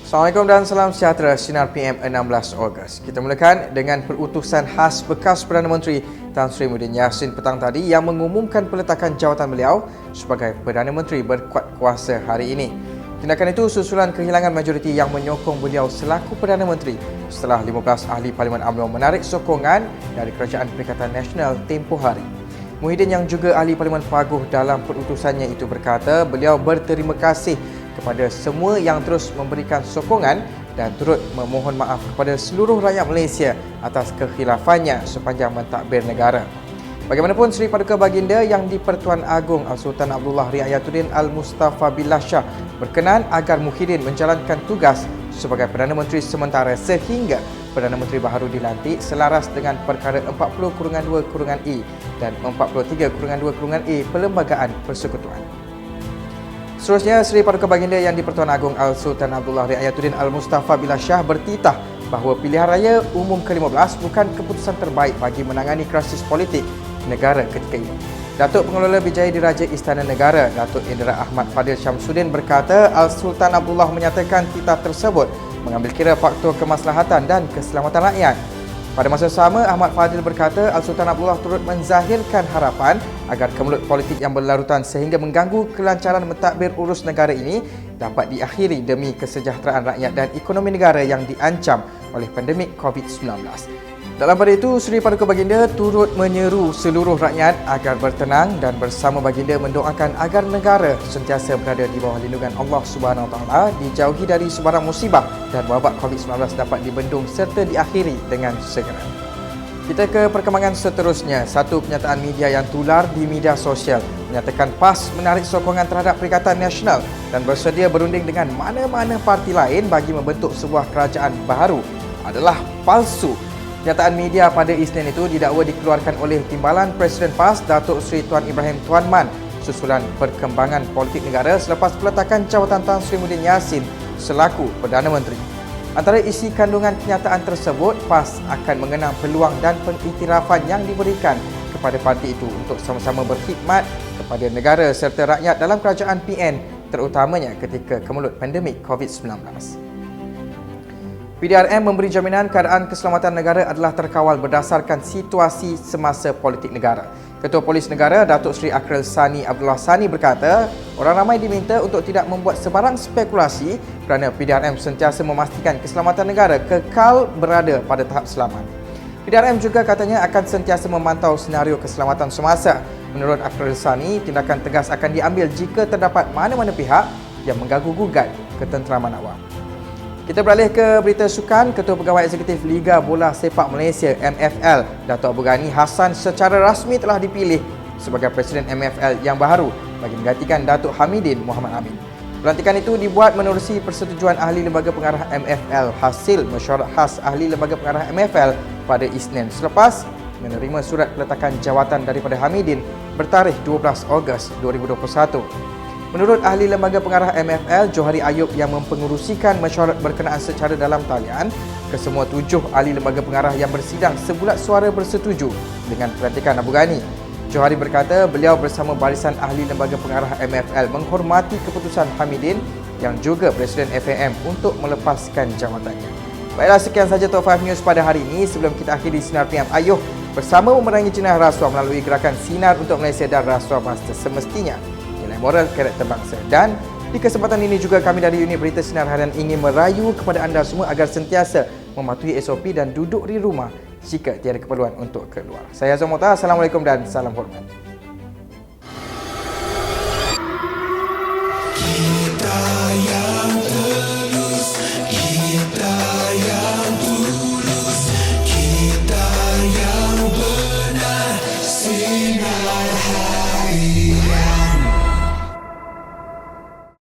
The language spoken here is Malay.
Assalamualaikum dan salam sejahtera. Sinar PM 16 Ogos. Kita mulakan dengan perutusan khas bekas Perdana Menteri Tan Sri Muhyiddin Yassin petang tadi yang mengumumkan peletakan jawatan beliau sebagai Perdana Menteri berkuat kuasa hari ini. Tindakan itu susulan kehilangan majoriti yang menyokong beliau selaku Perdana Menteri setelah 15 ahli Parlimen UMNO menarik sokongan dari Kerajaan Perikatan Nasional tempoh hari. Muhyiddin yang juga ahli Parlimen Paguh dalam perutusannya itu berkata beliau berterima kasih kepada semua yang terus memberikan sokongan dan turut memohon maaf kepada seluruh rakyat Malaysia atas kekhilafannya sepanjang mentadbir negara. Bagaimanapun, Seri Paduka Baginda yang di-Pertuan Agong Al-Sultan Abdullah Riayatuddin Al-Mustafa Billah Shah berkenan agar Muhyiddin menjalankan tugas sebagai Perdana Menteri sementara sehingga Perdana Menteri baharu dilantik selaras dengan perkara 40/2/E dan 43/2/E Perlembagaan Persekutuan. Seterusnya, Seri Paduka Baginda yang di-Pertuan Agong Al-Sultan Abdullah Riayatuddin Al-Mustafa Billah Shah bertitah bahawa pilihan raya umum ke-15 bukan keputusan terbaik bagi menangani krisis politik negara ketika ini. Datuk Pengelola Bijaya Diraja Istana Negara, Datuk Indra Ahmad Fadil Syamsuddin berkata Al-Sultan Abdullah menyatakan titah tersebut mengambil kira faktor kemaslahatan dan keselamatan rakyat. Pada masa sama, Ahmad Fadil berkata Al-Sultan Abdullah turut menzahirkan harapan agar kemelut politik yang berlarutan sehingga mengganggu kelancaran mentadbir urus negara ini dapat diakhiri demi kesejahteraan rakyat dan ekonomi negara yang diancam oleh pandemik COVID-19. Dalam pada itu, Seri Paduka Baginda turut menyeru seluruh rakyat agar bertenang dan bersama Baginda mendoakan agar negara sentiasa berada di bawah lindungan Allah Subhanahu Wa Taala, dijauhi dari sebarang musibah dan wabak COVID-19 dapat dibendung serta diakhiri dengan segera. Kita ke perkembangan seterusnya. Satu kenyataan media yang tular di media sosial menyatakan PAS menarik sokongan terhadap Perikatan Nasional dan bersedia berunding dengan mana-mana parti lain bagi membentuk sebuah kerajaan baharu adalah palsu. Kenyataan media pada Isnin itu didakwa dikeluarkan oleh Timbalan Presiden PAS Datuk Seri Tuan Ibrahim Tuan Man susulan perkembangan politik negara selepas peletakan jawatan Tan Sri Muhyiddin Yassin selaku Perdana Menteri. Antara isi kandungan kenyataan tersebut, PAS akan mengenang peluang dan pengiktirafan yang diberikan kepada parti itu untuk sama-sama berkhidmat kepada negara serta rakyat dalam kerajaan PN terutamanya ketika kemelut pandemik COVID-19. PDRM memberi jaminan keadaan keselamatan negara adalah terkawal berdasarkan situasi semasa politik negara. Ketua Polis Negara Datuk Seri Akril Sani Abdullah Sani berkata, orang ramai diminta untuk tidak membuat sebarang spekulasi kerana PDRM sentiasa memastikan keselamatan negara kekal berada pada tahap selamat. PDRM juga katanya akan sentiasa memantau senario keselamatan semasa. Menurut Akril Sani, tindakan tegas akan diambil jika terdapat mana-mana pihak yang mengganggu-gugat ketenteraman awam. Kita beralih ke berita sukan. Ketua Pegawai Eksekutif Liga Bola Sepak Malaysia MFL, Datuk Abu Ghani Hassan secara rasmi telah dipilih sebagai Presiden MFL yang baharu bagi menggantikan Datuk Hamidin Muhammad Amin. Pelantikan itu dibuat menerusi persetujuan Ahli Lembaga Pengarah MFL hasil mesyuarat khas Ahli Lembaga Pengarah MFL pada Isnin selepas menerima surat peletakan jawatan daripada Hamidin bertarikh 12 Ogos 2021. Menurut Ahli Lembaga Pengarah MFL, Johari Ayub yang mempengerusikan mesyuarat berkenaan secara dalam talian, kesemua 7 Ahli Lembaga Pengarah yang bersidang sebulat suara bersetuju dengan pelantikan Abu Ghani. Johari berkata beliau bersama barisan Ahli Lembaga Pengarah MFL menghormati keputusan Hamidin yang juga Presiden FAM untuk melepaskan jawatannya. Baiklah, sekian sahaja Top 5 News pada hari ini. Sebelum kita akhiri Sinar PM, ayuh bersama memerangi jenayah rasuah melalui gerakan Sinar untuk Malaysia dan Rasuah Master semestinya. Moral karakter bangsa. Dan di kesempatan ini juga kami dari Unit Berita Sinar Harian ingin merayu kepada anda semua agar sentiasa mematuhi SOP dan duduk di rumah jika tiada keperluan untuk keluar. Saya Azam Mokhtar, Assalamualaikum dan salam hormat.